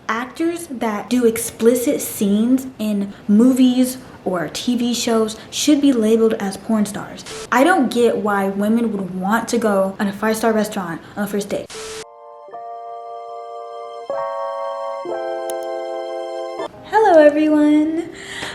actors that do explicit scenes in movies or TV shows should be labeled as porn stars. I don't get why women would want to go on a 5-star restaurant on the first date. Hello everyone,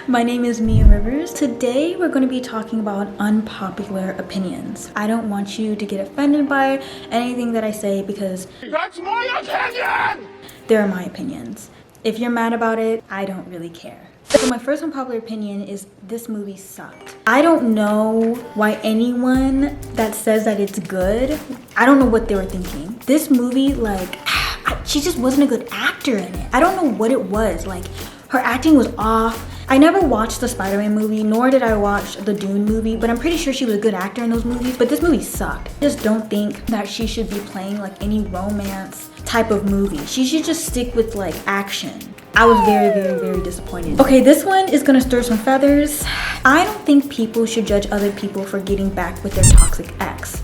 my name is Mia Rivers. Today we're going to be talking about unpopular opinions. I don't want you to get offended by anything that I say because that's my opinion! They're my opinions. If you're mad about it, I don't really care. So my first unpopular opinion is this movie sucked. I don't know why anyone that says that it's good, I don't know what they were thinking. This movie, she just wasn't a good actor in it. I don't know what it was. Her acting was off. I never watched the Spider-Man movie, nor did I watch the Dune movie, but I'm pretty sure she was a good actor in those movies, but this movie sucked. I just don't think that she should be playing any romance type of movie. She should just stick with action. I was very disappointed. Okay, this one is gonna stir some feathers. I don't think people should judge other people for getting back with their toxic ex.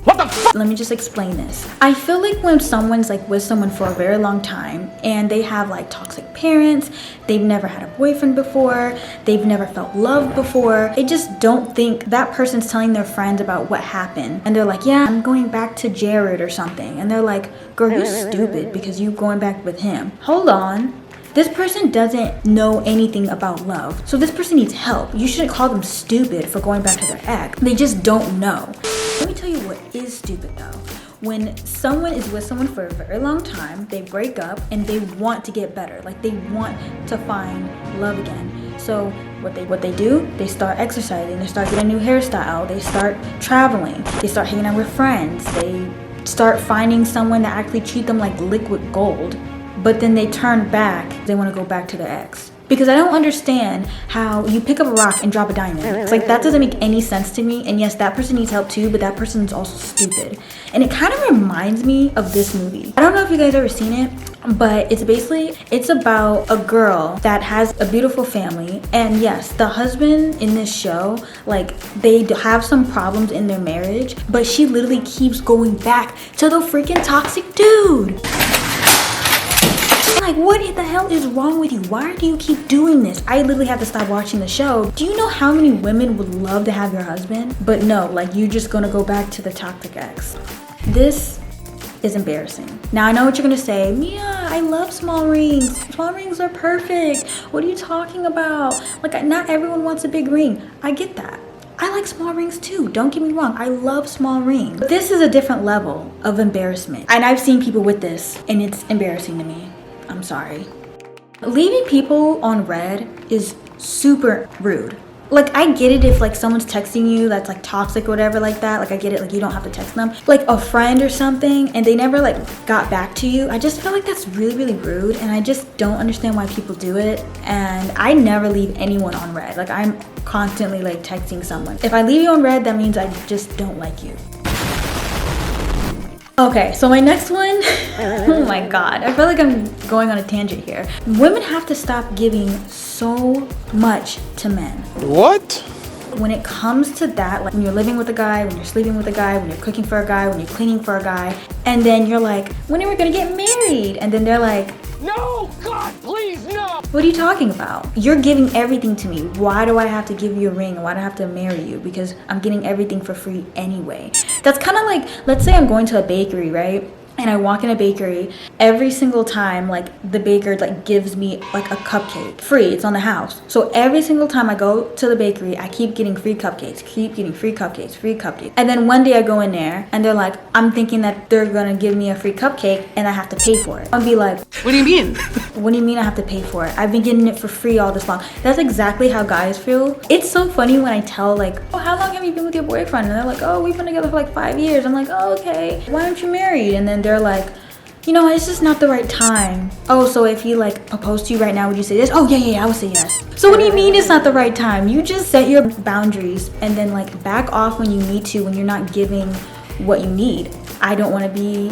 What the fuck? Let me just explain this. I feel like when someone's with someone for a very long time and they have toxic parents, they've never had a boyfriend before, they've never felt loved before, I just don't think that person's telling their friends about what happened. And they're like, yeah, I'm going back to Jared or something. And they're like, girl, you're stupid because you're going back with him. Hold on. This person doesn't know anything about love. So this person needs help. You shouldn't call them stupid for going back to their ex. They just don't know. Let me tell you what is stupid though. When someone is with someone for a very long time, they break up and they want to get better. They want to find love again. So what they do, they start exercising, they start getting a new hairstyle, they start traveling, they start hanging out with friends, they start finding someone that actually treat them like liquid gold. But then they turn back, they want to go back to their ex. Because I don't understand how you pick up a rock and drop a diamond. It's that doesn't make any sense to me. And yes, that person needs help too, but that person's also stupid. And it kind of reminds me of this movie. I don't know if you guys ever seen it, but it's about a girl that has a beautiful family. And yes, the husband in this show, they have some problems in their marriage, but she literally keeps going back to the freaking toxic dude. What the hell is wrong with you? Why do you keep doing this? I literally have to stop watching the show. Do you know how many women would love to have your husband? But no, you're just gonna go back to the toxic ex. This is embarrassing. Now I know what you're gonna say. Mia, I love small rings. Small rings are perfect. What are you talking about? Not everyone wants a big ring. I get that. I like small rings too, don't get me wrong. I love small rings. But this is a different level of embarrassment. And I've seen people with this and it's embarrassing to me. I'm sorry. Leaving people on red is super rude. I get it if someone's texting you that's toxic or whatever like that. I get it, you don't have to text them. A friend or something and they never got back to you. I just feel that's really rude and I just don't understand why people do it. And I never leave anyone on red. I'm constantly texting someone. If I leave you on red, that means I just don't like you. Okay, so my next one, oh my God, I feel like I'm going on a tangent here. Women have to stop giving so much to men. What? When it comes to that, when you're living with a guy, when you're sleeping with a guy, when you're cooking for a guy, when you're cleaning for a guy, and then you're when are we gonna get married? And then they're no, God, please, no. What are you talking about? You're giving everything to me. Why do I have to give you a ring? Why do I have to marry you? Because I'm getting everything for free anyway. That's kind of let's say I'm going to a bakery, right? And I walk in a bakery, every single time the baker gives me a cupcake free. It's on the house. So every single time I go to the bakery, I keep getting free cupcakes, free cupcakes. And then one day I go in there and they're I'm thinking that they're gonna give me a free cupcake and I have to pay for it. I'll be what do you mean? What do you mean I have to pay for it? I've been getting it for free all this long. That's exactly how guys feel. It's so funny when I tell oh, how long have you been with your boyfriend? And they're oh, we've been together for 5 years. I'm oh, okay. Why aren't you married? And then they're it's just not the right time. Oh, so if he proposed to you right now, would you say yes? Oh, yeah, I would say yes. So what do you mean it's not the right time? You just set your boundaries and then back off when you need to, when you're not giving what you need. I don't want to be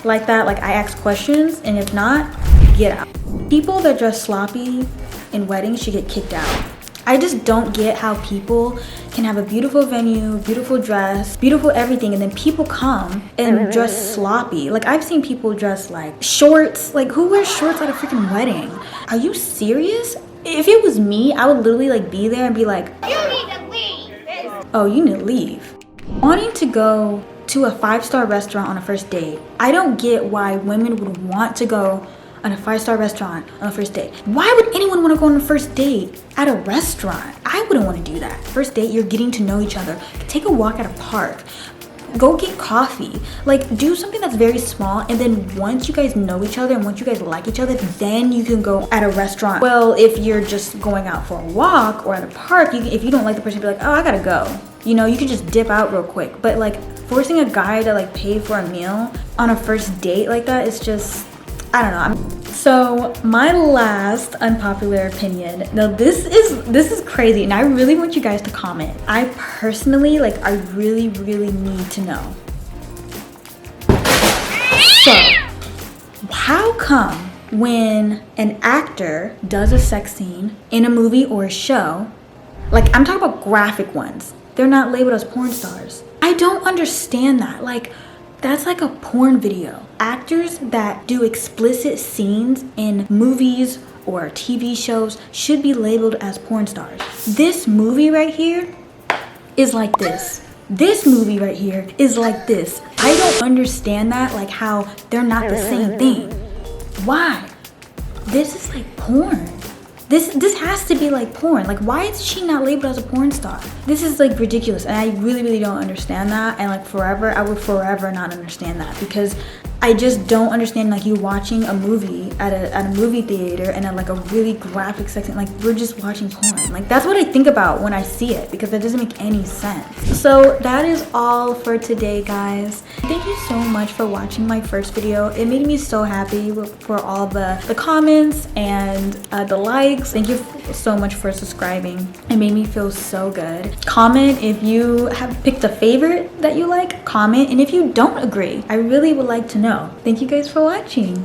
like that. I ask questions and if not, get out. People that dress sloppy in weddings should get kicked out. I just don't get how people can have a beautiful venue, beautiful dress, beautiful everything, and then people come and dress sloppy. Like, I've seen people dress like shorts. Like, who wears shorts at a freaking wedding? Are you serious? If it was me, I would literally like be there and be like, you need to leave. Oh, you need to leave. Wanting to go to a 5-star restaurant on a first date. I don't get why women would want to go on a 5-star restaurant on a first date. Why would anyone want to go on a first date at a restaurant? I wouldn't want to do that. First date, you're getting to know each other. Take a walk at a park. Go get coffee. Like, do something that's very small, and then once you guys know each other and once you guys like each other, then you can go at a restaurant. Well, if you're just going out for a walk or at a park, if you don't like the person, be like, oh, I gotta go. You know, you can just dip out real quick. But like, forcing a guy to like pay for a meal on a first date like that is just, I don't know. So my last unpopular opinion. Now this is crazy, and I really want you guys to comment. I personally, like, I really need to know. So, how come when an actor does a sex scene in a movie or a show, like, I'm talking about graphic ones, they're not labeled as porn stars? I don't understand that. Like, that's like a porn video. Actors that do explicit scenes in movies or TV shows should be labeled as porn stars. This movie right here is like this. This movie right here is like this. I don't understand that, like how they're not the same thing. Why? This is like porn. This has to be like porn. Like, why is she not labeled as a porn star? This is like ridiculous, and I really don't understand that. And like I would forever not understand that, because I just don't understand, like, you watching a movie at a movie theater and at like a really graphic section, like, we're just watching porn. Like, that's what I think about when I see it, because that doesn't make any sense. So that is all for today, guys. Thank you so much for watching my first video. It made me so happy for all the comments and the likes. Thank you so much for subscribing. It made me feel so good. Comment if you have picked a favorite that you like. Comment, and if you don't agree, I really would like to know. Thank you guys for watching.